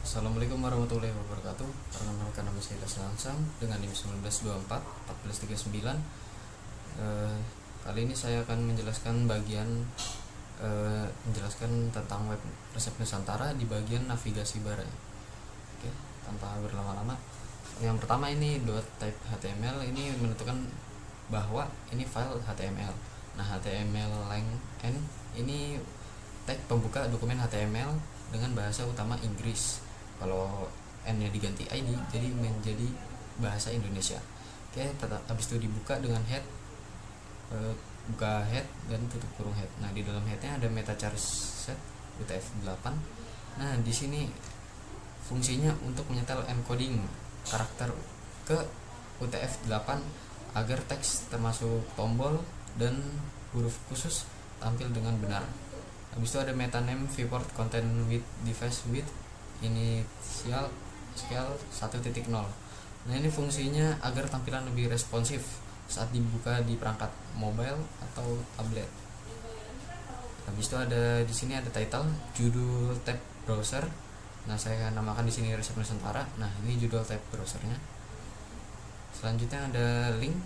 Assalamualaikum warahmatullahi wabarakatuh. Perkenalkan nama saya Das Langsam dengan NIM 1924 1439. Kali ini saya akan menjelaskan tentang web resep Nusantara di bagian navigasi barnya. Oke, tanpa berlama-lama. Yang pertama ini .type HTML ini menentukan bahwa ini file HTML. Nah, HTML length n ini tag pembuka dokumen HTML dengan bahasa utama Inggris. Kalau n-nya diganti ID jadi menjadi bahasa Indonesia. Oke, habis itu dibuka dengan head, buka head dan tutup kurung head. Nah, di dalam headnya ada meta char set UTF-8. Nah, di sini fungsinya untuk menyetel encoding karakter ke UTF-8 agar teks termasuk tombol dan huruf khusus tampil dengan benar. Habis itu ada meta name viewport content with device width initial scale 1.0. Nah, ini fungsinya agar tampilan lebih responsif saat dibuka di perangkat mobile atau tablet. Habis itu ada di sini ada title, judul tab browser. Nah, saya namakan di sini resep Nusantara. Nah, ini judul tab browsernya. Selanjutnya ada link,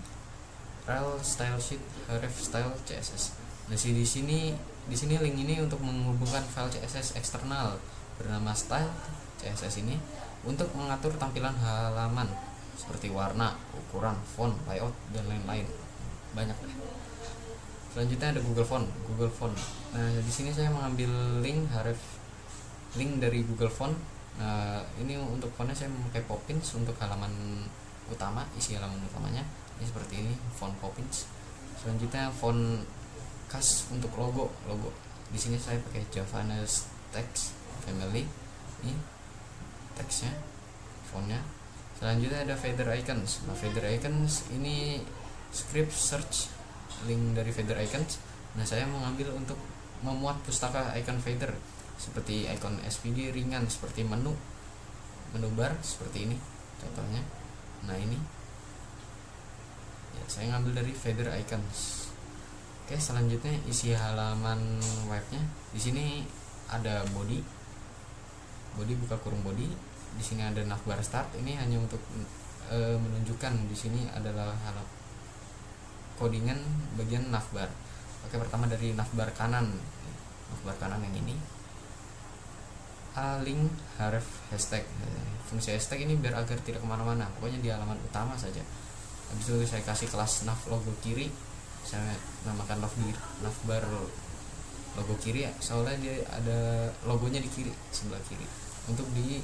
rel style sheet, href style CSS. Nah, di sini link ini untuk menghubungkan file CSS eksternal bernama style CSS ini untuk mengatur tampilan halaman seperti warna, ukuran, font, layout dan lain-lain. Banyak deh. Selanjutnya ada Google Font. Nah, di sini saya mengambil link dari Google Font. Nah, ini untuk fontnya saya memakai Poppins untuk halaman utama, isi halaman utamanya. Ini seperti ini, font Poppins. Selanjutnya font khas untuk logo. Di sini saya pakai Javanes Text Family. Ini teksnya, fontnya. Selanjutnya ada feather icons. Nah, feather icons ini script search link dari feather icons. Nah, saya mengambil untuk memuat pustaka icon feather seperti icon SVG ringan seperti menu bar seperti ini contohnya. Nah, ini ya, saya ngambil dari feather icons. Oke, selanjutnya isi halaman webnya. Di sini ada body buka kurung body. Di sini ada navbar start. Ini hanya untuk menunjukkan di sini adalah codingan bagian navbar. Oke, pertama dari navbar kanan yang ini. Link, href, hashtag. Fungsi hashtag ini biar agar tidak kemana-mana, pokoknya di halaman utama saja. Habis itu saya kasih kelas nav logo kiri, saya namakan navbar logo kiri ya, soalnya dia ada logonya di kiri, sebelah kiri, untuk di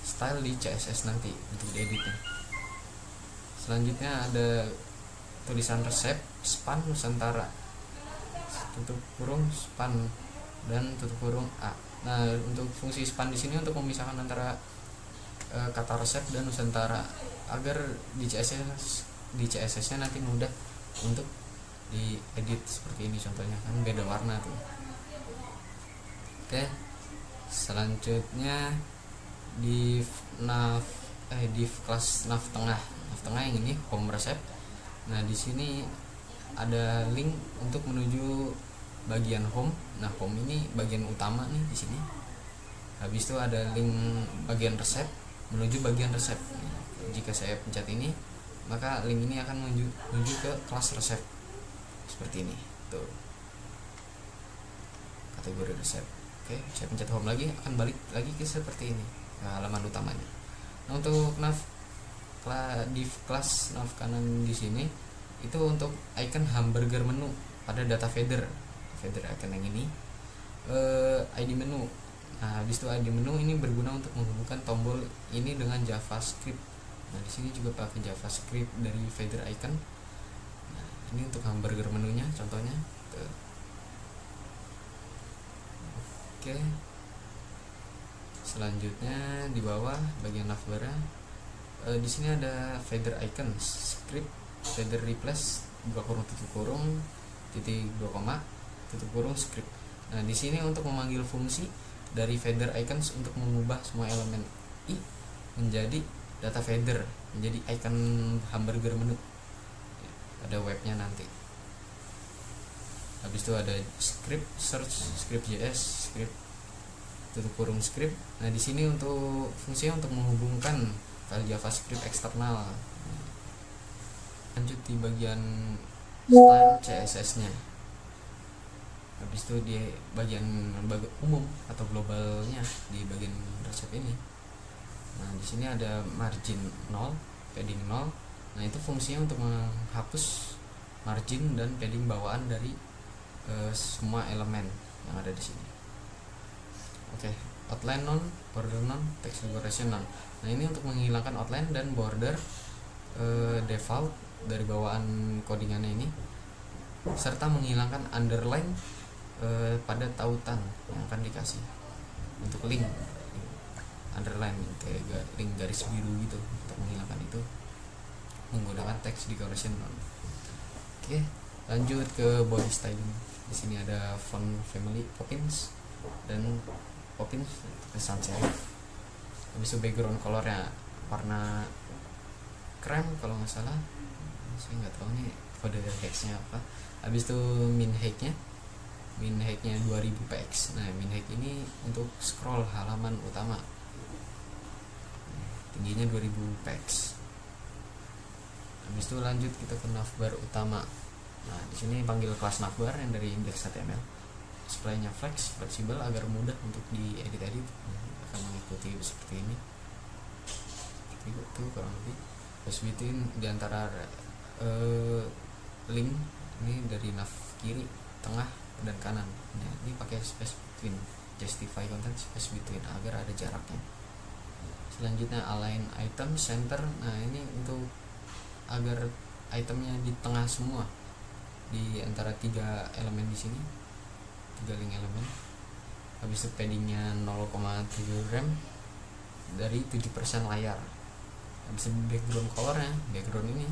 style di CSS nanti untuk dieditnya. Selanjutnya ada tulisan resep span Nusantara, tutup kurung span dan tutup kurung A. Nah, untuk fungsi span di sini untuk memisahkan antara kata resep dan Nusantara agar di CSS-nya nanti mudah untuk diedit seperti ini contohnya, kan beda warna tuh. Oke, selanjutnya div kelas nav tengah yang ini home resep. Nah, di sini ada link untuk menuju bagian home. Nah, home ini bagian utama nih di sini. Habis itu ada link bagian resep menuju bagian resep. Jika saya pencet ini, maka link ini akan menuju ke kelas resep seperti ini tuh, kategori resep. Oke, saya pencet home lagi, akan balik lagi ke seperti ini, ke halaman utamanya. Nah, untuk div kelas nav kanan di sini itu untuk icon hamburger menu pada data feather icon yang ini, ID menu. Nah, habis itu ID menu ini berguna untuk menghubungkan tombol ini dengan JavaScript. Nah, di sini juga pakai JavaScript dari feather icon. Nah, ini untuk hamburger menunya contohnya tuh. Oke, selanjutnya di bawah bagian navbar, di sini ada feather icons, script, feather replace, buka kurung tutup kurung, titik 2 koma, tutup kurung script. Nah, di sini untuk memanggil fungsi dari feather icons untuk mengubah semua elemen i menjadi data feather, menjadi icon hamburger menu. Ada webnya nanti. Habis itu ada script search, script JS, script tutup kurung script. Nah di sini untuk fungsinya untuk menghubungkan file JavaScript eksternal. Lanjut di bagian style CSS-nya. Habis itu di bagian umum atau globalnya di bagian resep ini. Nah di sini ada margin 0, padding 0. Nah itu fungsinya untuk menghapus margin dan padding bawaan dari semua elemen yang ada di sini. Oke, outline non, border non, text decoration non. Nah ini untuk menghilangkan outline dan border default dari bawaan codingannya ini, serta menghilangkan underline pada tautan yang akan dikasih untuk link underline kayak link garis biru gitu. Untuk menghilangkan itu menggunakan text decoration non. Oke, lanjut ke body styling. Di sini ada font family Poppins dan Poppins sans serif. Habis itu background colornya warna krem kalau nggak salah, saya nggak tahu nih kode hexnya apa. Habis itu min height-nya 2000 px. Nah min height ini untuk scroll halaman utama, tingginya 2000 px. Habis itu lanjut kita ke navbar utama. Nah di sini panggil kelas navbar yang dari index.html. Displaynya fleksibel agar mudah untuk diedit-edit. Akan mengikuti seperti ini. Itu kurang lebih. Terus between diantara link ini dari nav kiri, tengah, dan kanan. Nah, ini pakai space between, justify content space between agar ada jaraknya. Selanjutnya align item center. Nah ini untuk agar itemnya di tengah semua di antara 3 elemen di sini, 3 link elemen. Habis itu paddingnya 0,7 rem dari 7% layar. Habis itu background colornya, background ini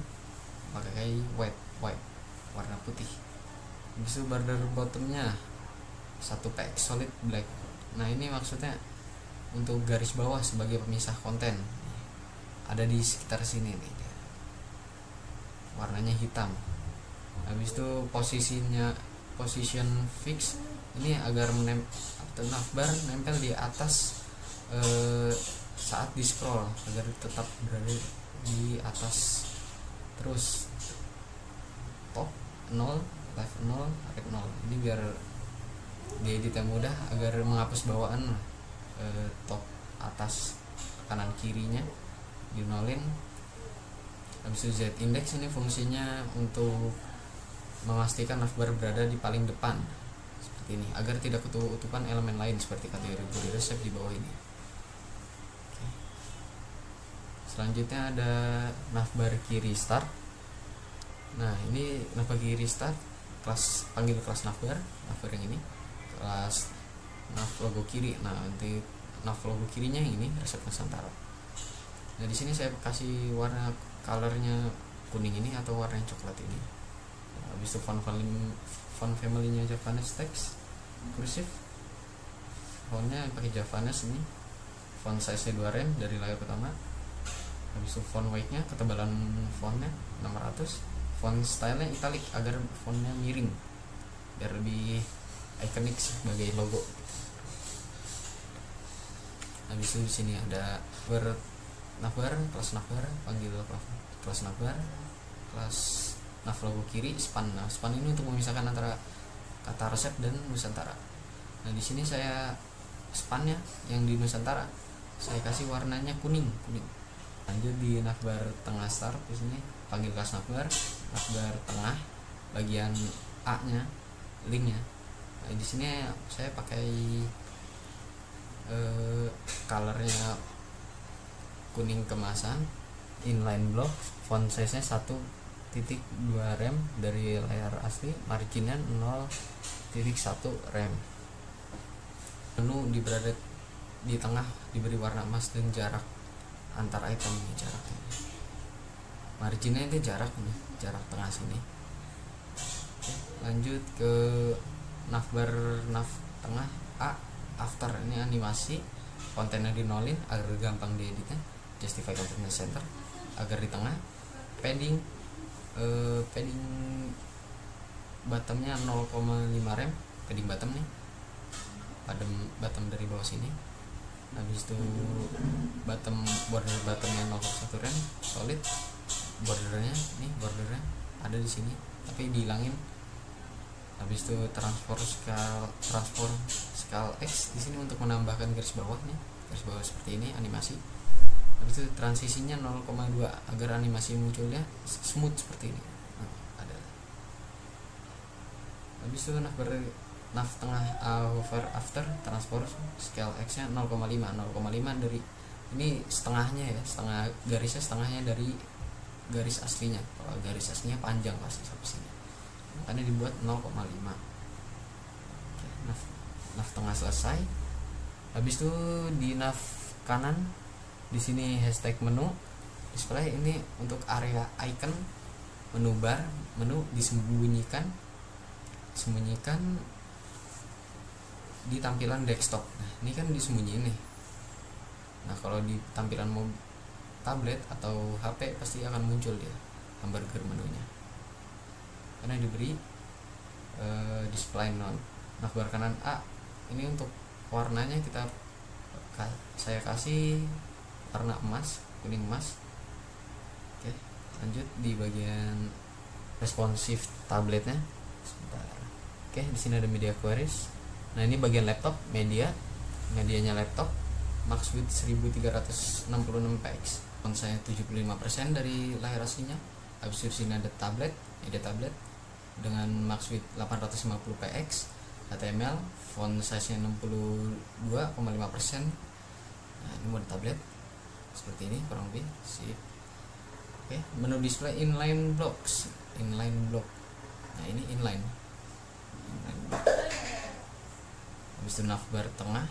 pakai white warna putih. Habis itu border bottomnya 1 px solid black. Nah ini maksudnya untuk garis bawah sebagai pemisah konten, ada di sekitar sini nih, warnanya hitam. Habis itu position fix ini agar navbar nempel di atas saat di scroll, agar tetap berada di atas terus. Top 0, left 0, right 0. Ini biar diedit yang mudah, agar menghapus bawaan top, atas, kanan kirinya di nolin. Habis itu z index ini fungsinya untuk memastikan navbar berada di paling depan seperti ini, agar tidak ketutupan elemen lain seperti kategori resep di bawah ini. Oke. Selanjutnya ada navbar kiri start. Nah ini navbar kiri start, panggil kelas navbar yang ini, kelas nav logo kiri. Nah nanti nav logo kirinya yang ini resep Nusantara. Nah di sini saya kasih warna colornya kuning ini atau warna yang coklat ini. Habis itu font family-nya Javanese text kursif, fontnya pakai Javanese ini, font size-nya 2 rem dari layar pertama. Habis itu font weight-nya, ketebalan fontnya 600, font style-nya italic agar fontnya miring biar lebih ikonik sebagai logo. Habis itu di sini ada navbar, kelas navbar, panggil kelas navbar, kelas nav logo kiri span. Nah span ini untuk memisahkan antara kata resep dan Nusantara. Nah di sini saya spannya yang di Nusantara saya kasih warnanya kuning. Lanjut di navbar tengah start, di sini panggil kelas navbar tengah, bagian A nya linknya. Nah di sini saya pakai colornya kuning kemasan, inline block, font size nya 1.2 rem dari layar asli, marginnya 0.1 rem. Menu berada di tengah, diberi warna emas dan jarak antar item nih, jaraknya. Marginnya itu jarak nih, jarak tengah sini. Oke, lanjut ke navbar tengah A after, ini animasi, kontennya di nolin agar gampang dieditnya, justify content center agar di tengah, padding bottomnya 0,5 rem, padding bottom nih. bottom dari bawah sini. Habis itu border bottomnya 0,1 rem solid, bordernya ada di sini tapi dihilangin. Habis itu transform scale X di sini untuk menambahkan garis bawah seperti ini animasi. Habis itu transisinya 0,2 agar animasi munculnya smooth seperti ini. Ada. Habis itu nav tengah over after transform scale X nya 0,5 dari ini setengahnya ya, setengahnya dari garis aslinya. Kalau garis aslinya panjang pasti sampai sini, makanya dibuat 0,5. Nav tengah selesai. Habis itu di nav kanan di sini hashtag menu display, ini untuk area icon menu bar, menu disembunyikan di tampilan desktop. Nah, ini kan disembunyiin nih. Nah, kalau di tampilan tablet atau HP pasti akan muncul dia hamburger menunya, karena diberi display navbar kanan A. Ini untuk warnanya saya kasih warna emas, kuning emas. Oke, lanjut di bagian responsif tabletnya. Sebentar. Oke, di sini ada media queries. Nah, ini bagian laptop, medianya laptop max width 1366 px. Font saya 75% dari layar aslinya. Habis itu sini ada media tablet dengan max width 850 px, HTML, font size nya 62,5%. Nah, ini mode tablet seperti ini kurang lebih. Sip. Oke, menu display inline block. Nah, ini inline block. Habis itu navbar tengah,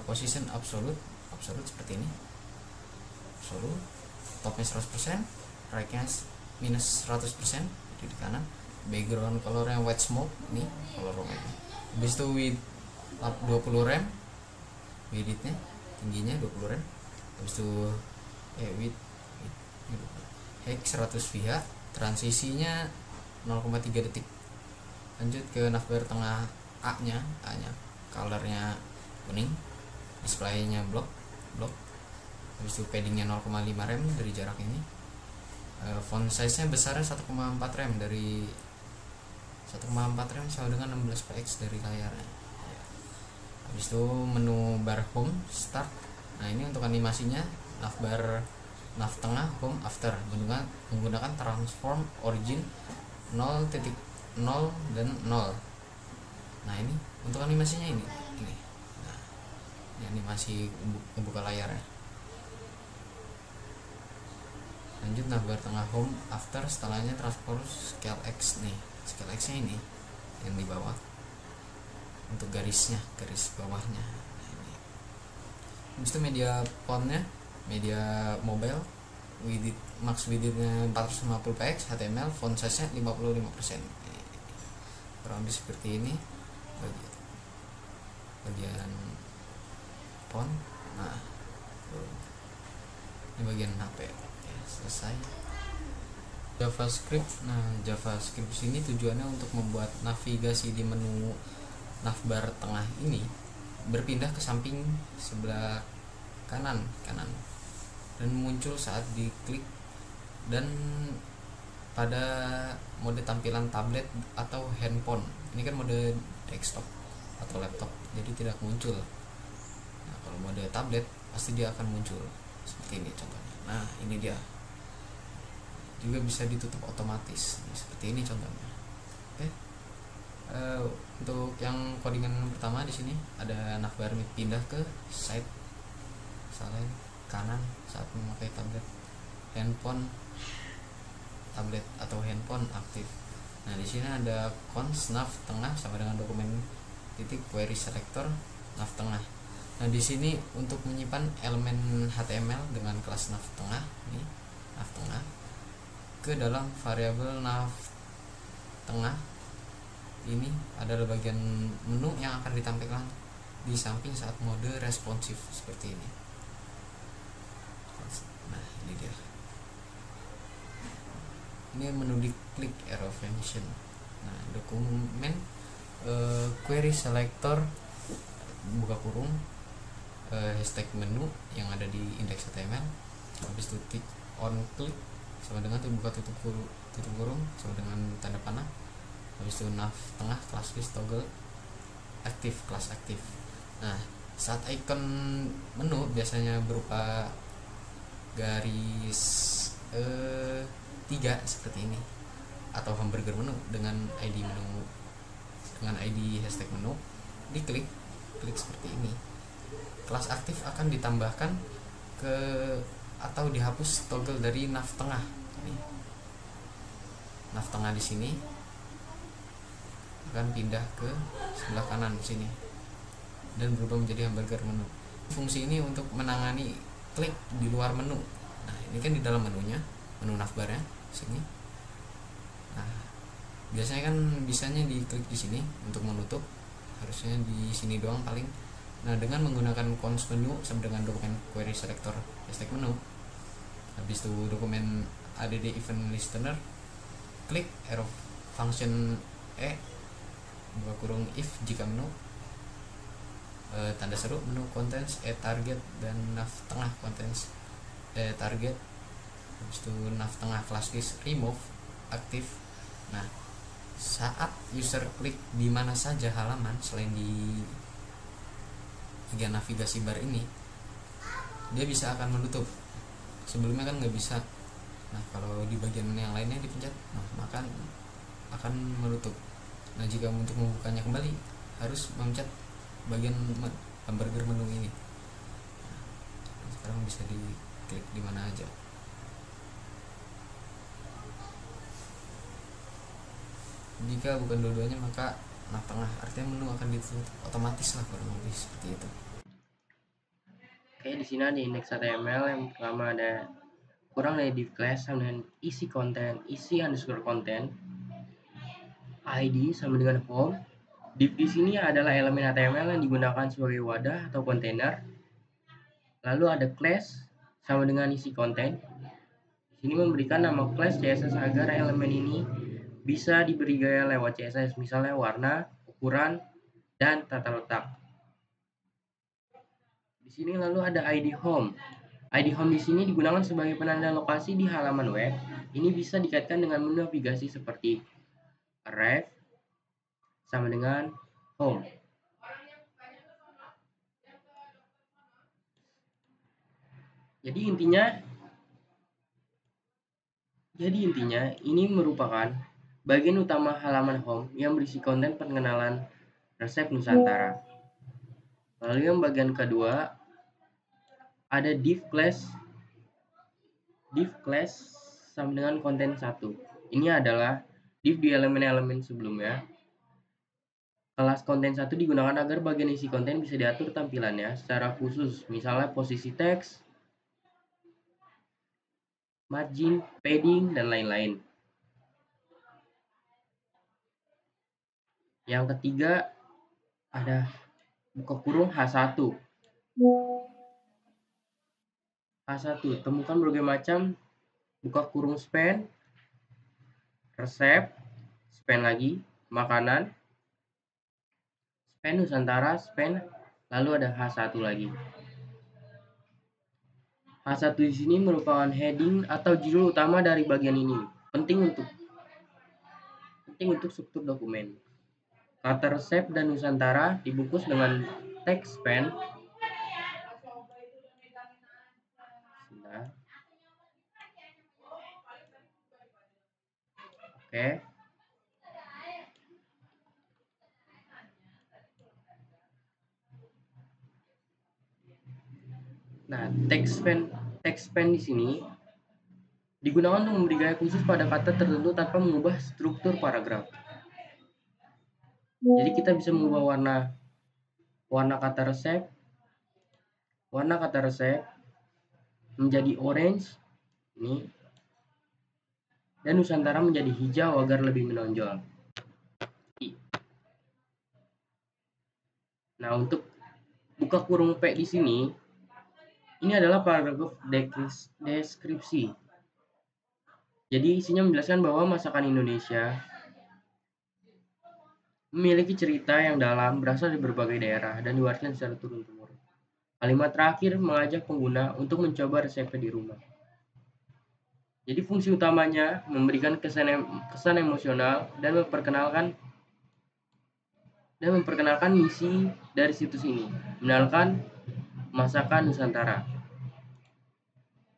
position absolute seperti ini. Absolute, topnya 100%, right-nya minus 100%, jadi di kanan. Background colornya white smoke, ini color romanya. Habis itu width 20 rem, widthnya tingginya 20 rem. Habis itu width height 100 VH, transisinya 0,3 detik. Lanjut ke navbar tengah A nya colornya kuning, displaynya block. Habis itu paddingnya 0,5 rem dari jarak ini. Font size nya besarnya 1,4 rem dari 1,4 rem sama dengan 16 px dari layarnya. Habis itu menu bar home start. Nah, ini untuk animasinya nav tengah home after menggunakan transform origin 0.0 dan 0. Nah, ini untuk animasinya ini. Nah, ini animasi membuka layarnya. Lanjut navbar tengah home after, setelahnya transform scale X nih. Scale X nya ini yang di bawah untuk garis bawahnya. Nah, ini. Habis itu media fontnya, media mobile, max widthnya 450 px, HTML, font size nya 55%. Kurang lebih seperti ini bagian font. Nah, ini bagian HP. Oke, selesai. JavaScript. Nah, JavaScript sini tujuannya untuk membuat navigasi di menu navbar tengah ini berpindah ke samping sebelah kanan dan muncul saat diklik, dan pada mode tampilan tablet atau handphone. Ini kan mode desktop atau laptop, jadi tidak muncul. Nah, kalau mode tablet pasti dia akan muncul seperti ini contohnya. Nah, ini dia. Juga bisa ditutup otomatis seperti ini contohnya. Oke. Untuk yang codingan pertama di sini ada navbar pindah ke side kanan saat memakai tablet atau handphone aktif. Nah, di sini ada cons nav tengah sama dengan dokumen titik query selector nav tengah. Nah, di sini untuk menyimpan elemen HTML dengan kelas nav tengah, ini nav tengah, ke dalam variabel nav tengah. Ini adalah bagian menu yang akan ditampilkan di samping saat mode responsif seperti ini. Nah, ini dia. Ini menu diklik arrow function. Nah, dokumen query selector buka kurung hashtag menu yang ada di index HTML, habis itu tick on click sama dengan tuh buka tutup kurung sama dengan tanda panah, habis itu nav tengah class list toggle aktif kelas aktif. Nah, saat icon menu biasanya berupa garis 3 seperti ini atau hamburger menu dengan ID hashtag menu, diklik seperti ini. Kelas aktif akan ditambahkan ke atau dihapus toggle dari nav tengah. Nav tengah di sini akan pindah ke sebelah kanan sini dan berubah menjadi hamburger menu. Fungsi ini untuk menangani klik di luar menu. Nah, ini kan di dalam menunya, menu navbarnya sini. Nah, biasanya kan bisanya diklik di sini untuk menutup, harusnya di sini doang paling. Nah, dengan menggunakan cons menu sama dengan dokumen query selector hashtag menu, habis itu dokumen add event listener, klik arrow function buka kurung if jika menu, tanda seru menu contents target dan nav tengah contents target, habis itu nav tengah class list remove aktif. Nah, saat user klik di mana saja halaman selain di bagian navigasi bar ini, dia bisa akan menutup. Sebelumnya kan nggak bisa. Nah, kalau di bagian yang lainnya dipencet, nah maka akan menutup. Nah, jika untuk membukanya kembali harus memencet bagian hamburger menu ini. Nah, sekarang bisa diklik di mana aja. Jika bukan dua-duanya maka nav tengah, artinya menu akan ditutup otomatis lah, kurang lebih seperti itu. Oke, di sini ada index HTML. Yang pertama ada kurang dari div class sama dengan isi konten, isi underscore konten, ID sama dengan home. Div di sini adalah elemen HTML yang digunakan sebagai wadah atau kontainer. Lalu ada class sama dengan isi konten. Di sini memberikan nama class CSS agar elemen ini bisa diberi gaya lewat CSS, misalnya warna, ukuran, dan tata letak. Di sini lalu ada ID home. ID home di sini digunakan sebagai penanda lokasi di halaman web. Ini bisa dikaitkan dengan menu navigasi seperti arrive sama dengan home. Jadi intinya ini merupakan bagian utama halaman home yang berisi konten perkenalan resep Nusantara. Lalu yang bagian kedua ada div class sama dengan konten 1. Ini adalah div di elemen-elemen sebelumnya. Kelas konten 1 digunakan agar bagian isi konten bisa diatur tampilannya secara khusus, misalnya posisi teks, margin, padding, dan lain-lain. Yang ketiga ada buka kurung H1. H1, temukan berbagai macam buka kurung span, resep, span lagi, makanan, span Nusantara, span, lalu ada H1 lagi. H1 di sini merupakan heading atau judul utama dari bagian ini. Penting untuk struktur dokumen. Kata resep dan Nusantara dibungkus dengan teks span. Oke. Nah, teks span di sini digunakan untuk memberi gaya khusus pada kata tertentu tanpa mengubah struktur paragraf. Jadi kita bisa mengubah warna kata resep menjadi orange ini, dan Nusantara menjadi hijau agar lebih menonjol. Nah, untuk buka kurung P di sini, ini adalah paragraf deskripsi. Jadi isinya menjelaskan bahwa masakan Indonesia memiliki cerita yang dalam, berasal dari berbagai daerah, dan diwariskan secara turun-temurun. Kalimat terakhir mengajak pengguna untuk mencoba resepnya di rumah. Jadi fungsi utamanya memberikan kesan emosional dan memperkenalkan misi dari situs ini, mengenalkan masakan Nusantara.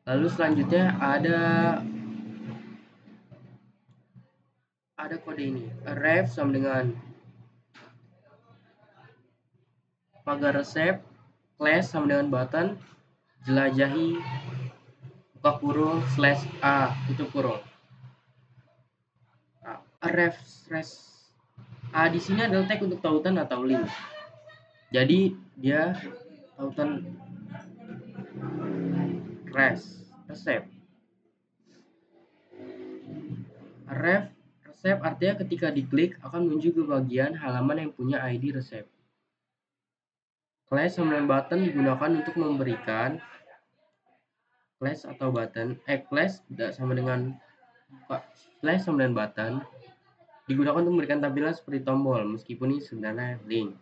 Lalu selanjutnya ada kode ini, ref sama dengan pagar resep, class sama dengan button, jelajahi, buka kurung, /a, tutup kurung. Nah, ref A di sini adalah tag untuk tautan atau link. Jadi dia tautan resep. Resep artinya ketika diklik akan menuju ke bagian halaman yang punya ID resep. Class sama dengan button digunakan untuk memberikan class atau button. Class sama dengan class sama dengan button digunakan untuk memberikan tampilan seperti tombol, meskipun ini sebenarnya link.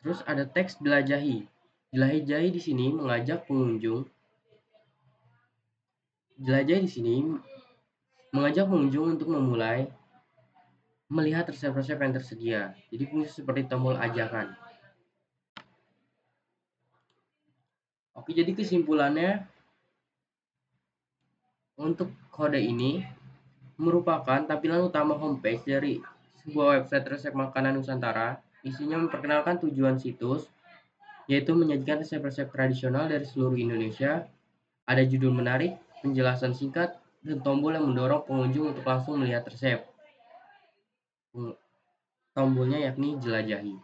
Terus ada teks jelajahi. Jelajahi di sini mengajak pengunjung. Jelajahi di sini mengajak pengunjung untuk memulai melihat resep-resep yang tersedia. Jadi fungsi seperti tombol ajakan. Oke, jadi kesimpulannya untuk kode ini merupakan tampilan utama homepage dari sebuah website resep makanan Nusantara. Isinya memperkenalkan tujuan situs, yaitu menyajikan resep-resep tradisional dari seluruh Indonesia. Ada judul menarik, penjelasan singkat, dan tombol yang mendorong pengunjung untuk langsung melihat resep. Tombolnya yakni jelajahi.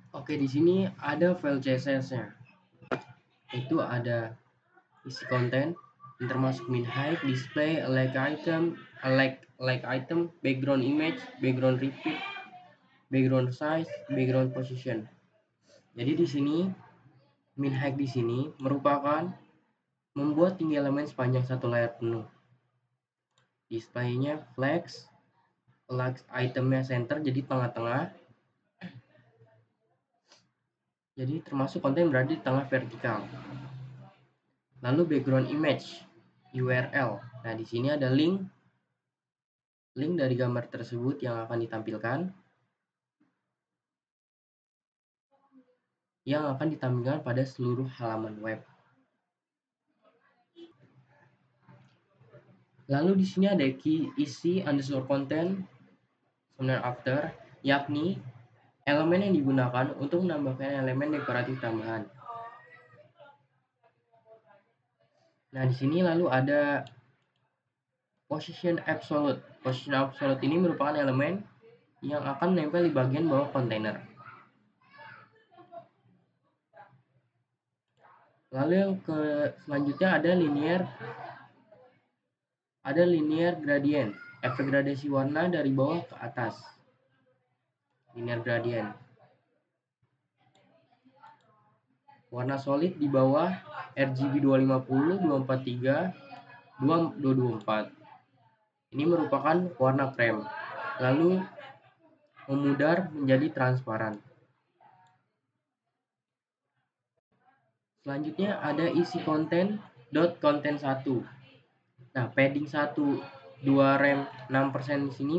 Oke, di sini ada file CSS-nya. Itu ada isi konten, yang termasuk min height, display, like item, background image, background repeat, background size, background position. Jadi di sini min height di sini merupakan membuat tinggi elemen sepanjang satu layar penuh. Displaynya flex, like itemnya center jadi tengah-tengah. Jadi termasuk konten berada di tengah vertikal. Lalu background image, URL. Nah, di sini ada link dari gambar tersebut yang akan ditampilkan. Yang akan ditampilkan pada seluruh halaman web. Lalu di sini ada isi underscore content sebenarnya after, yakni elemen yang digunakan untuk menambahkan elemen dekoratif tambahan. Nah, di sini lalu ada position absolute. Position absolute ini merupakan elemen yang akan menempel di bagian bawah kontainer. Lalu yang selanjutnya ada linear gradient, efek gradasi warna dari bawah ke atas. Linear gradient. Warna solid di bawah RGB 250, 243, 224. Ini merupakan warna krem. Lalu memudar menjadi transparan. Selanjutnya ada isi konten .content 1. Nah, padding 1 2 rem 6% di sini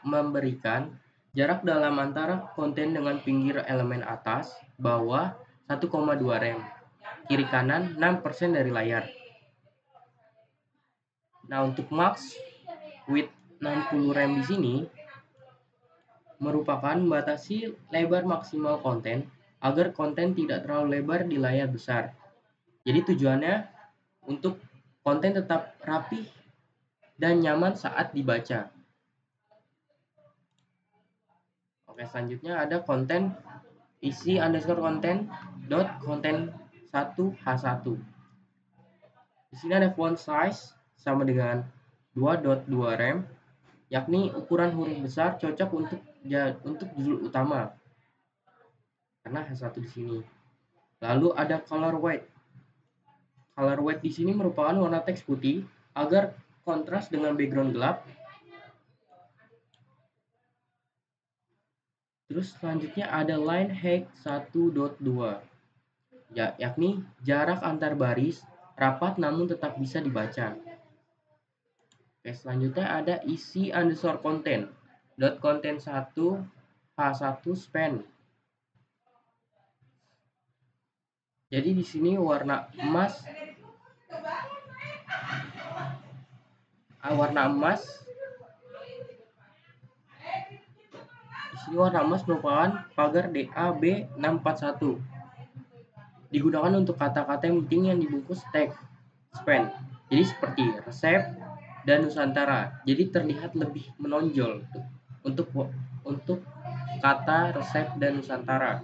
memberikan jarak dalam antara konten dengan pinggir elemen atas, bawah 1,2 rem. Kiri kanan 6% dari layar. Nah, untuk max width 60 rem di sini merupakan membatasi lebar maksimal konten agar konten tidak terlalu lebar di layar besar. Jadi tujuannya untuk konten tetap rapi dan nyaman saat dibaca. Oke, selanjutnya ada konten isi underscore konten dot konten 1h1. Di sini ada font size sama dengan 2.2 rem, yakni ukuran huruf besar cocok untuk judul utama karena H1 di sini. Lalu ada color white. Color white di sini merupakan warna teks putih agar kontras dengan background gelap. Terus selanjutnya ada line height 1.2, yakni jarak antar baris rapat namun tetap bisa dibaca. Oke, selanjutnya ada isi underscore content dot content 1 H1 span. Jadi di sini warna emas di sini warna emas merupakan pagar DAB641. Digunakan untuk kata-kata yang penting yang dibungkus teks span. Jadi seperti resep dan Nusantara. Jadi terlihat lebih menonjol untuk kata resep dan Nusantara.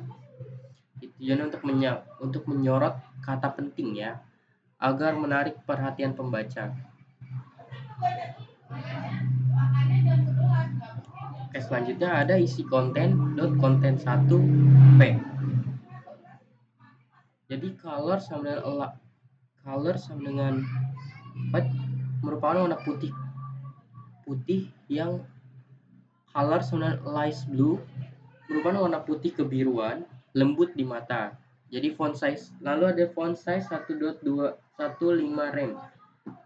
Tujuannya untuk menyorot kata penting ya, agar menarik perhatian pembaca. Oke, selanjutnya ada isi konten dot content 1p. Jadi color sama dengan white merupakan warna putih yang color sama dengan light blue merupakan warna putih kebiruan lembut di mata. Jadi font size, lalu ada font size 1.215 rem.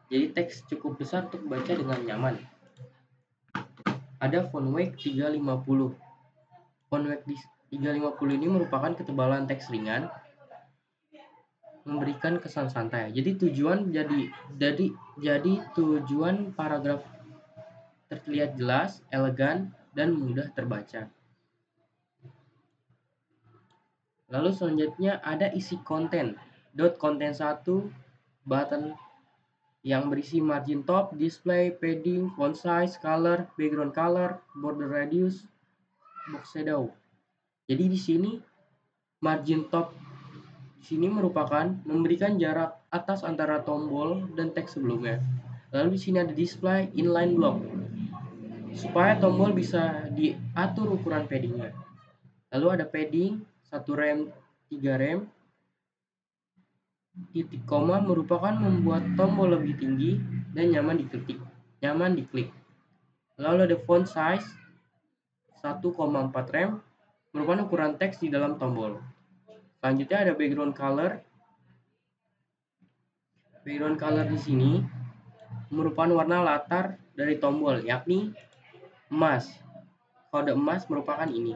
Jadi teks cukup besar untuk baca dengan nyaman. Ada font weight 350. Font weight 350 ini merupakan ketebalan teks ringan, memberikan kesan santai. Jadi tujuan paragraf terlihat jelas, elegan, dan mudah terbaca. Lalu selanjutnya ada isi konten dot content 1 button yang berisi margin top, display, padding, font size, color, background color, border radius, box shadow. Jadi di sini margin top di sini merupakan memberikan jarak atas antara tombol dan teks sebelumnya. Lalu di sini ada display inline block supaya tombol bisa diatur ukuran paddingnya. Lalu ada padding 1 rem, 3 rem. Titik koma merupakan membuat tombol lebih tinggi dan nyaman diklik. Lalu ada font size 1,4 rem merupakan ukuran teks di dalam tombol. Selanjutnya ada background color. Background color di sini merupakan warna latar dari tombol, yakni emas. Kode emas merupakan ini.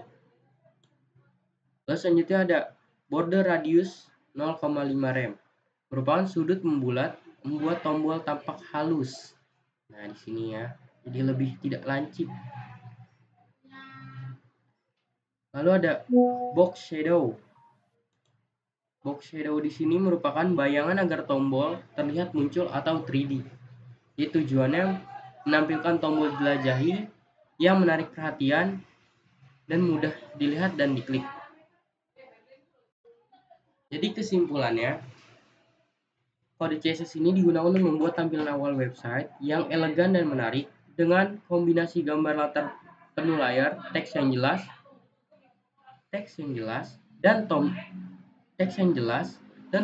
Lalu selanjutnya ada border radius 0,5 rem. Merupakan sudut membulat membuat tombol tampak halus. Nah, di sini ya. Jadi lebih tidak lancip. Lalu ada box shadow. Box shadow di sini merupakan bayangan agar tombol terlihat muncul atau 3D. Jadi tujuannya menampilkan tombol jelajahi yang menarik perhatian dan mudah dilihat dan diklik. Jadi kesimpulannya, kode CSS ini digunakan untuk membuat tampilan awal website yang elegan dan menarik dengan kombinasi gambar latar penuh layar, teks yang jelas, dan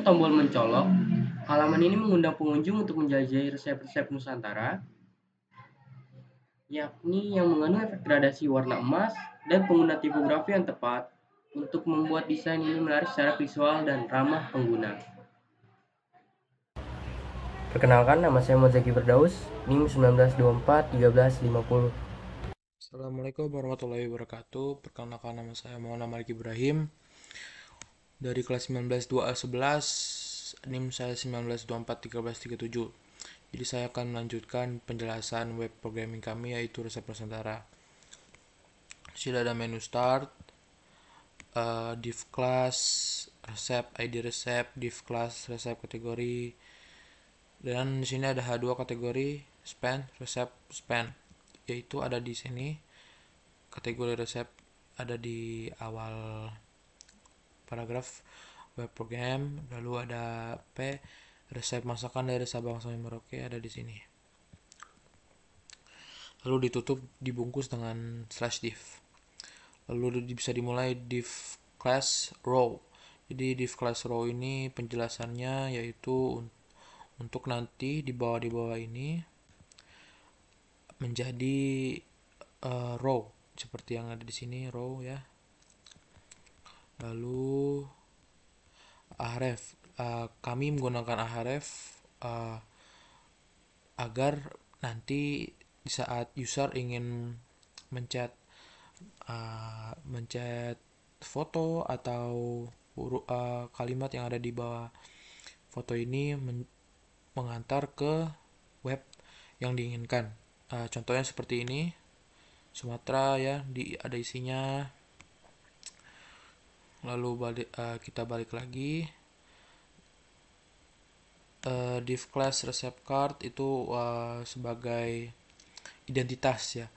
tombol mencolok. Halaman ini mengundang pengunjung untuk menjelajahi resep-resep Nusantara, yakni yang mengandung efek gradasi warna emas dan penggunaan tipografi yang tepat untuk membuat desain ini menarik secara visual dan ramah pengguna. Perkenalkan, nama saya Mozaki Berdaus, NIM 19241350. Assalamualaikum warahmatullahi wabarakatuh. Perkenalkan, nama saya Muhammad Malik Ibrahim dari kelas 19 2A11, NIM saya 19241337. Jadi saya akan melanjutkan penjelasan web programming kami, yaitu resep Nusantara. Sudah ada menu start, div class, resep, ID resep, div class, resep kategori, dan di sini ada H2 kategori span, resep span, yaitu ada di sini. Kategori resep ada di awal paragraf web program, lalu ada P, resep masakan dari Sabang sampai Merauke, ada di sini. Lalu ditutup, dibungkus dengan /div. Lalu bisa dimulai div class row. Jadi div class row ini penjelasannya yaitu untuk nanti di bawah ini menjadi row seperti yang ada di sini, row ya. Lalu ahref, kami menggunakan ahref agar nanti di saat user ingin mencet foto atau kalimat yang ada di bawah foto ini mengantar ke web yang diinginkan. Contohnya seperti ini, Sumatera ya, ada isinya. Lalu kita balik lagi. Div class receipt card itu sebagai identitas ya.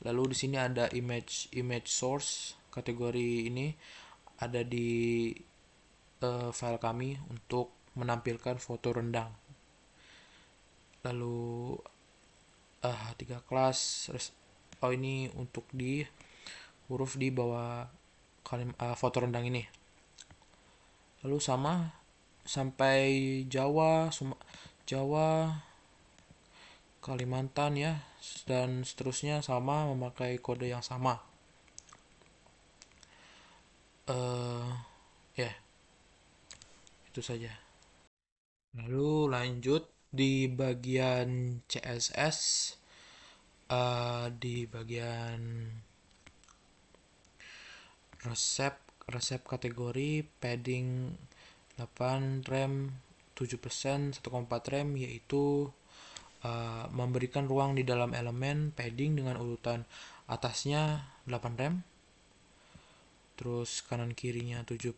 Lalu di sini ada image source. Kategori ini ada di file kami untuk menampilkan foto rendang. Lalu 3 kelas. Ini untuk di huruf di bawah foto rendang ini. Lalu sampai Jawa, Kalimantan ya, dan seterusnya sama, memakai kode yang sama. Ya, itu saja. Lalu lanjut di bagian CSS, di bagian resep kategori padding 8 rem 7% 1,4 rem, yaitu memberikan ruang di dalam elemen padding dengan urutan atasnya 8 rem, terus kanan kirinya 7%,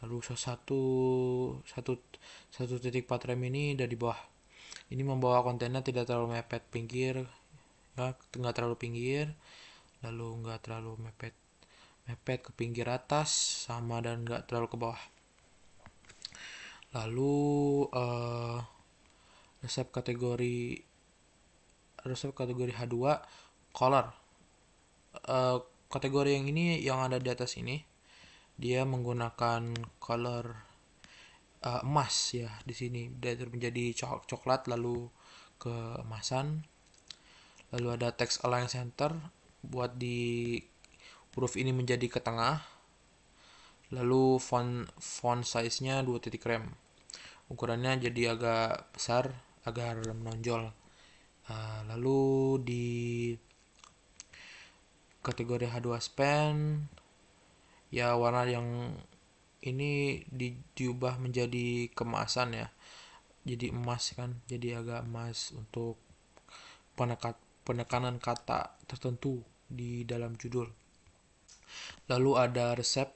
lalu 1,4 rem ini ada di bawah. Ini membawa kontennya tidak terlalu mepet pinggir ya, nggak terlalu pinggir, lalu nggak terlalu mepet ke pinggir atas, sama, dan nggak terlalu ke bawah. Lalu resep kategori H2 color. Kategori yang ini yang ada di atas ini, dia menggunakan color emas ya. Di sini dia menjadi coklat lalu keemasan. Lalu ada text align center buat di huruf ini menjadi ke tengah. Lalu font size-nya 2 titik rem. Ukurannya jadi agak besar agar menonjol. Lalu di kategori H2 span ya, warna yang ini diubah menjadi keemasan ya, jadi emas kan, jadi agak emas untuk penekanan kata tertentu di dalam judul. Lalu ada resep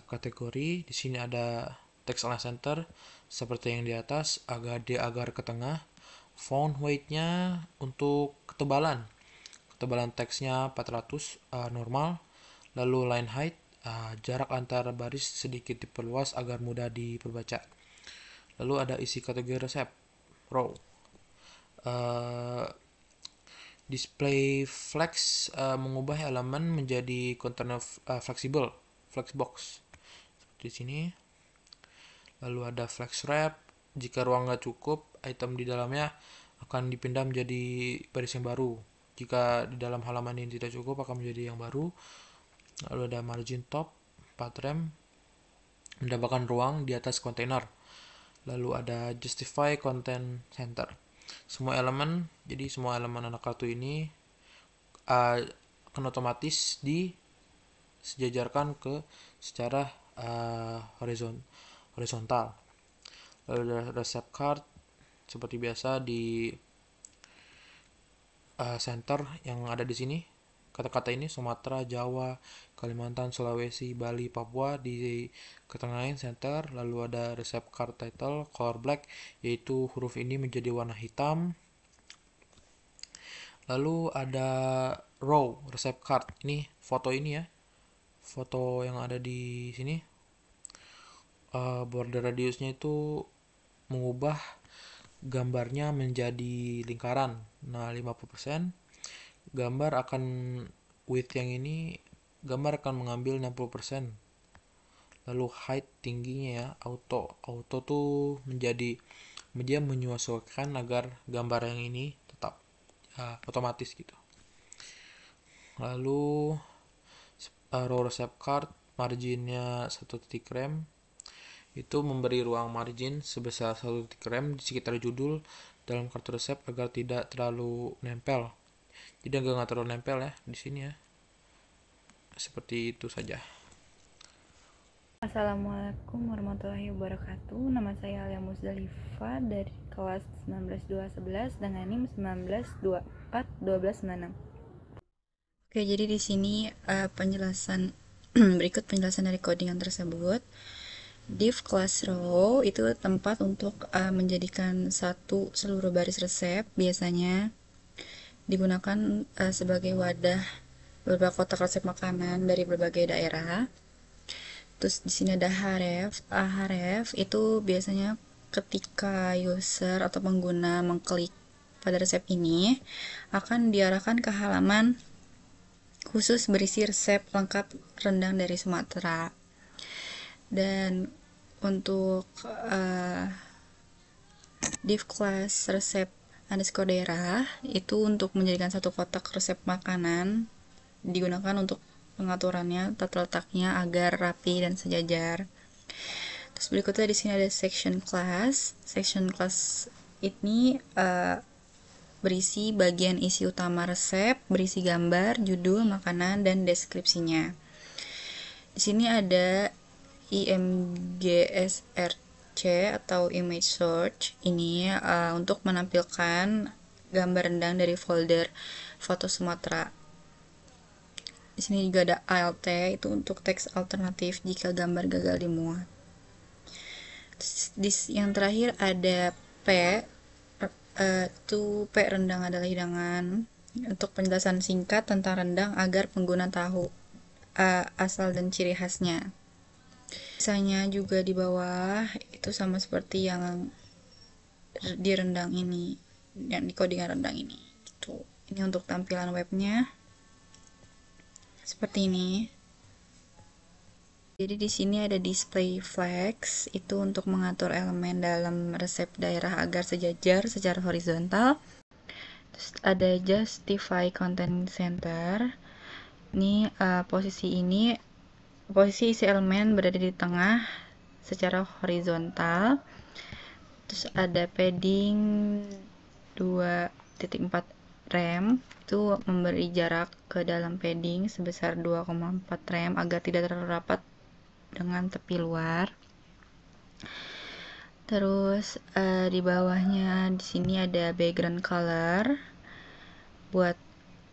kategori. Di sini ada text align center seperti yang di atas, agar ke tengah. Font weight-nya untuk ketebalan teksnya 400 normal. Lalu line height, jarak antara baris sedikit diperluas agar mudah diperbaca. Lalu ada isi kategori resep row. Display flex mengubah elemen menjadi kontainer fleksibel, flexbox di sini. Lalu ada flex wrap, jika ruang nggak cukup, item di dalamnya akan dipindah menjadi baris yang baru. Jika di dalam halaman ini tidak cukup, akan menjadi yang baru. Lalu ada margin top 4 rem, mendapatkan ruang di atas kontainer. Lalu ada justify content center. Semua elemen anak kartu ini akan otomatis disejajarkan secara horizontal. Lalu ada resep card seperti biasa di center yang ada di sini. Kata-kata ini Sumatera, Jawa, Kalimantan, Sulawesi, Bali, Papua di ketengahin center. Lalu ada resep card title color black, yaitu huruf ini menjadi warna hitam. Lalu ada row resep card. Ini foto ini ya, foto yang ada di sini. Border radiusnya itu mengubah gambarnya menjadi lingkaran. Nah, 50%. Gambar akan width yang ini, gambar akan mengambil 60%. Lalu height tingginya ya, auto tuh menjadi dia menyesuaikan agar gambar yang ini tetap otomatis gitu. Lalu row receipt card marginnya 1 titik rem, itu memberi ruang margin sebesar 1 titik rem di sekitar judul dalam kartu resep agar tidak terlalu nempel. Jadi nggak terlalu nempel ya di sini ya. Seperti itu saja. Assalamualaikum warahmatullahi wabarakatuh. Nama saya Alia Muzdalifah dari kelas 19211 dengan NIM 19241296. Oke, jadi di sini penjelasan berikut penjelasan dari codingan tersebut. Div class row itu tempat untuk menjadikan satu seluruh baris resep, biasanya digunakan sebagai wadah beberapa kotak resep makanan dari berbagai daerah. Terus di sini ada href. Href itu biasanya ketika user atau pengguna mengklik pada resep ini akan diarahkan ke halaman khusus berisi resep lengkap rendang dari Sumatera. Dan untuk div class resep underscore daerah itu untuk menjadikan satu kotak resep makanan, digunakan untuk pengaturannya, tata letaknya agar rapi dan sejajar. Terus berikutnya di sini ada section class. Section class ini berisi bagian isi utama resep, berisi gambar, judul makanan dan deskripsinya. Di sini ada IMGSRC atau image search. Ini untuk menampilkan gambar rendang dari folder foto Sumatera. Di sini juga ada ALT, itu untuk teks alternatif jika gambar gagal dimuat. Terus yang terakhir ada P, itu P rendang adalah hidangan, untuk penjelasan singkat tentang rendang agar pengguna tahu asal dan ciri khasnya. Sisanya juga di bawah itu sama seperti yang di rendang ini, yang di codingan rendang ini. Gitu. Ini untuk tampilan webnya. Seperti ini. Jadi di sini ada display flags, itu untuk mengatur elemen dalam resep daerah agar sejajar secara horizontal. Terus ada justify content center. Ini posisi isi elemen berada di tengah secara horizontal. Terus ada padding 2.4 rem, itu memberi jarak ke dalam padding sebesar 2,4 rem agar tidak terlalu rapat dengan tepi luar. Terus di bawahnya di sini ada background color, buat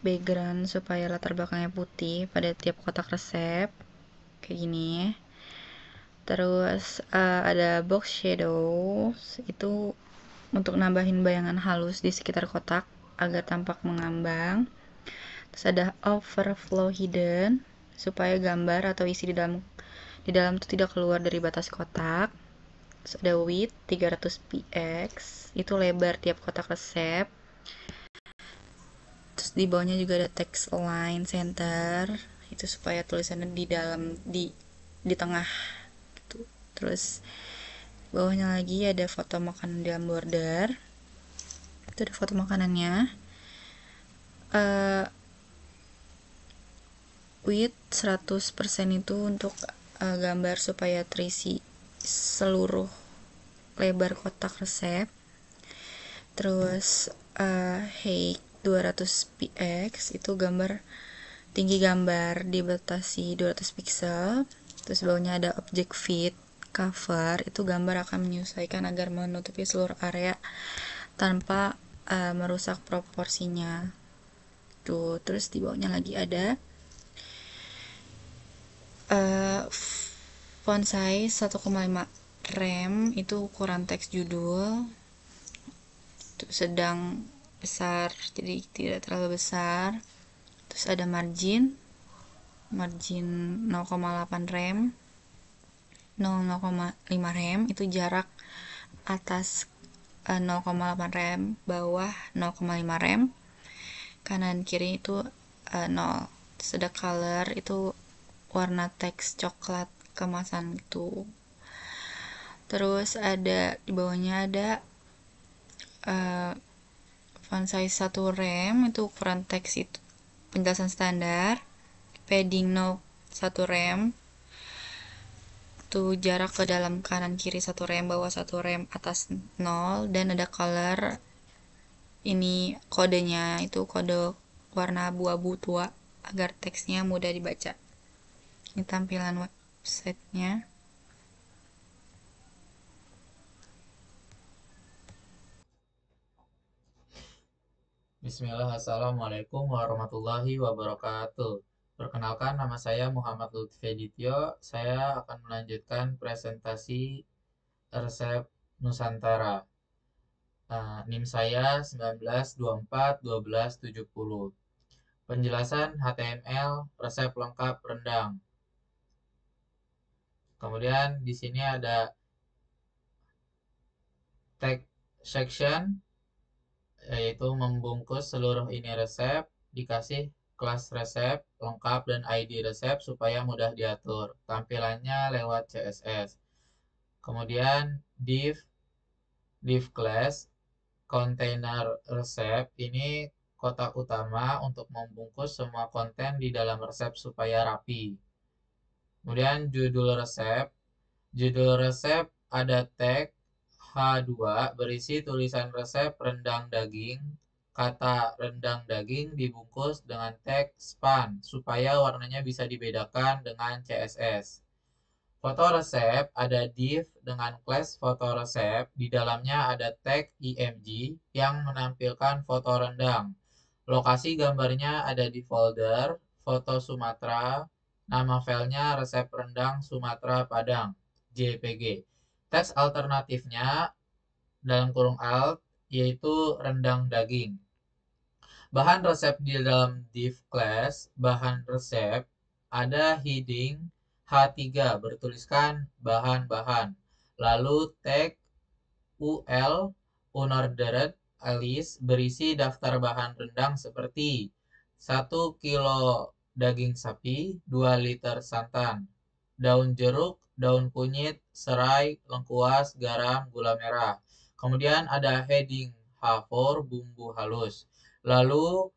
background supaya latar belakangnya putih pada tiap kotak resep kayak gini. Terus ada box shadows, itu untuk nambahin bayangan halus di sekitar kotak agar tampak mengambang. Terus ada overflow hidden, supaya gambar atau isi di dalam itu tidak keluar dari batas kotak. Terus ada width 300 px, itu lebar tiap kotak resep. Terus di bawahnya juga ada text align center, itu supaya tulisannya di tengah gitu. Terus bawahnya lagi ada foto makanan dalam border, itu ada foto makanannya. Width 100% itu untuk gambar supaya terisi seluruh lebar kotak resep. Terus height 200 px, itu tinggi gambar dibatasi 200 pixel. Terus bawahnya ada object fit cover, itu gambar akan menyesuaikan agar menutupi seluruh area tanpa merusak proporsinya. Tuh, terus di bawahnya lagi ada font size 1,5 rem, itu ukuran teks judul sedang besar, jadi tidak terlalu besar. Terus ada margin 0,8 rem, 0,5 rem, itu jarak atas 0,8 rem, bawah 0,5 rem, kanan kiri itu 0. Terus ada color, itu warna teks coklat kemasan gitu. Terus ada di bawahnya ada font size 1 rem, itu ukuran teks itu penjelasan standar. Padding no 1 rem, itu jarak ke dalam kanan kiri 1 rem, bawah 1 rem, atas 0. Dan ada color, ini kodenya itu kode warna abu-abu tua agar teksnya mudah dibaca. Ini tampilan websitenya. Bismillah, Assalamualaikum warahmatullahi wabarakatuh. Perkenalkan, nama saya Muhammad Lutfi Dityo. Saya akan melanjutkan presentasi resep Nusantara. NIM saya 19241270. Penjelasan HTML resep lengkap rendang. Kemudian di sini ada tag section, yaitu membungkus seluruh ini resep, dikasih kelas resep lengkap dan ID resep supaya mudah diatur. Tampilannya lewat CSS. Kemudian div class container resep, ini kotak utama untuk membungkus semua konten di dalam resep supaya rapi. Kemudian judul resep ada tag H2 berisi tulisan resep rendang daging. Kata rendang daging dibungkus dengan tag span supaya warnanya bisa dibedakan dengan CSS. Foto resep ada div dengan class foto resep. Di dalamnya ada tag img yang menampilkan foto rendang. Lokasi gambarnya ada di folder foto Sumatera. Nama filenya resep rendang Sumatera Padang JPG. Teks alternatifnya dalam kurung alt yaitu rendang daging. Bahan resep di dalam div class bahan resep ada heading H3 bertuliskan bahan-bahan. Lalu tag UL unordered list berisi daftar bahan rendang seperti 1 kilo daging sapi, 2 liter santan, daun jeruk, daun kunyit, serai, lengkuas, garam, gula merah. Kemudian ada heading H4 bumbu halus. Lalu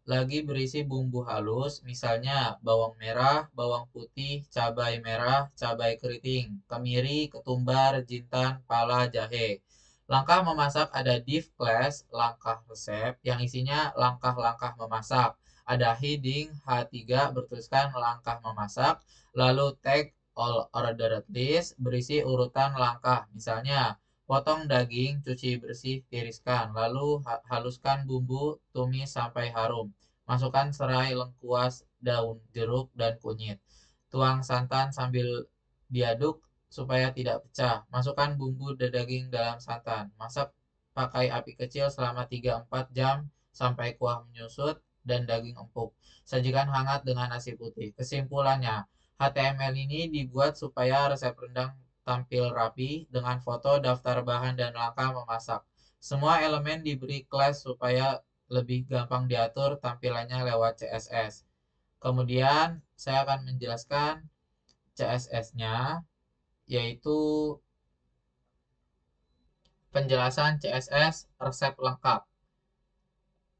lagi berisi bumbu halus, misalnya bawang merah, bawang putih, cabai merah, cabai keriting, kemiri, ketumbar, jintan, pala, jahe. Langkah memasak ada div class langkah resep yang isinya langkah-langkah memasak. Ada heading H3 bertuliskan langkah memasak, lalu tag all ordered list berisi urutan langkah, misalnya potong daging, cuci bersih, tiriskan, lalu haluskan bumbu, tumis sampai harum. Masukkan serai, lengkuas, daun jeruk, dan kunyit. Tuang santan sambil diaduk supaya tidak pecah. Masukkan bumbu dan daging dalam santan. Masak pakai api kecil selama 3-4 jam sampai kuah menyusut dan daging empuk. Sajikan hangat dengan nasi putih. Kesimpulannya, HTML ini dibuat supaya resep rendang tampil rapi dengan foto, daftar bahan, dan langkah memasak. Semua elemen diberi kelas supaya lebih gampang diatur tampilannya lewat CSS. Kemudian saya akan menjelaskan CSS-nya, yaitu penjelasan CSS resep lengkap.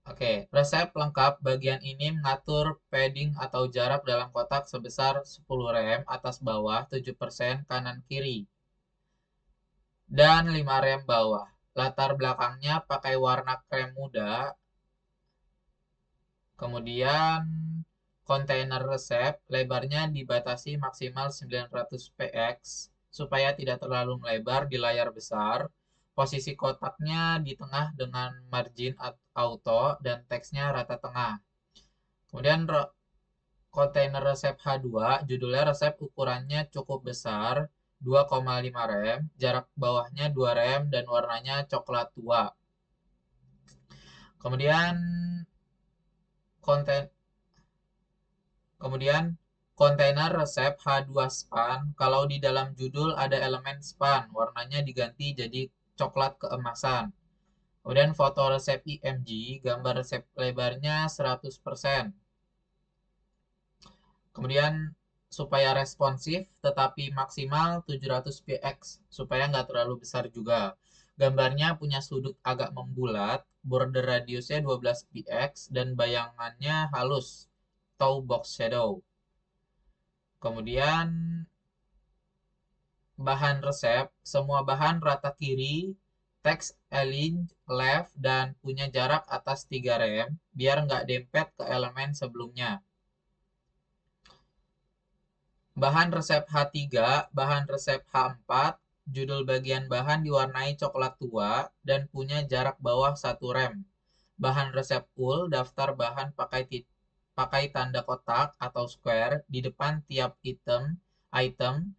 Oke, resep lengkap bagian ini mengatur padding atau jarak dalam kotak sebesar 10 rem atas bawah, 7% kanan kiri, dan 5 rem bawah. Latar belakangnya pakai warna krem muda. Kemudian kontainer resep lebarnya dibatasi maksimal 900 px supaya tidak terlalu melebar di layar besar. Posisi kotaknya di tengah dengan margin auto dan teksnya rata tengah. Kemudian kontainer resep H2, judulnya resep ukurannya cukup besar, 2,5 rem, jarak bawahnya 2 rem dan warnanya coklat tua. Kemudian kontainer resep H2 span, kalau di dalam judul ada elemen span, warnanya diganti jadi coklat keemasan. Kemudian foto resep IMG, gambar resep lebarnya 100%. Kemudian supaya responsif tetapi maksimal 700 px supaya nggak terlalu besar juga. Gambarnya punya sudut agak membulat, border radiusnya 12 px, dan bayangannya halus, atau box shadow. Kemudian bahan resep, semua bahan rata kiri, teks aligned left, dan punya jarak atas 3 rem, biar nggak dempet ke elemen sebelumnya. Bahan resep H3, bahan resep H4, judul bagian bahan diwarnai coklat tua dan punya jarak bawah 1 rem. Bahan resep ul, daftar bahan pakai tanda kotak atau square di depan tiap item.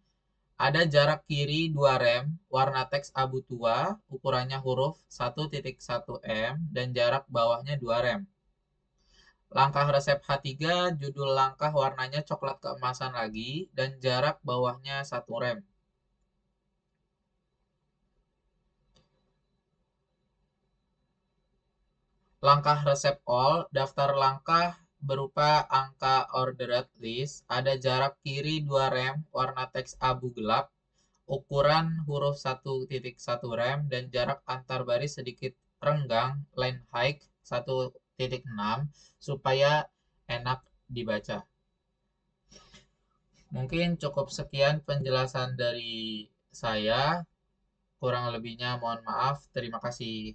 Ada jarak kiri 2 rem, warna teks abu tua, ukurannya huruf 1.1 m, dan jarak bawahnya 2 rem. Langkah resep H3, judul langkah warnanya coklat keemasan lagi, dan jarak bawahnya 1 rem. Langkah resep all, daftar langkah berupa angka ordered list, ada jarak kiri 2 rem, warna teks abu gelap, ukuran huruf 1.1 rem, dan jarak antar baris sedikit renggang, line height 1.6, supaya enak dibaca. Mungkin cukup sekian penjelasan dari saya. Kurang lebihnya mohon maaf. Terima kasih.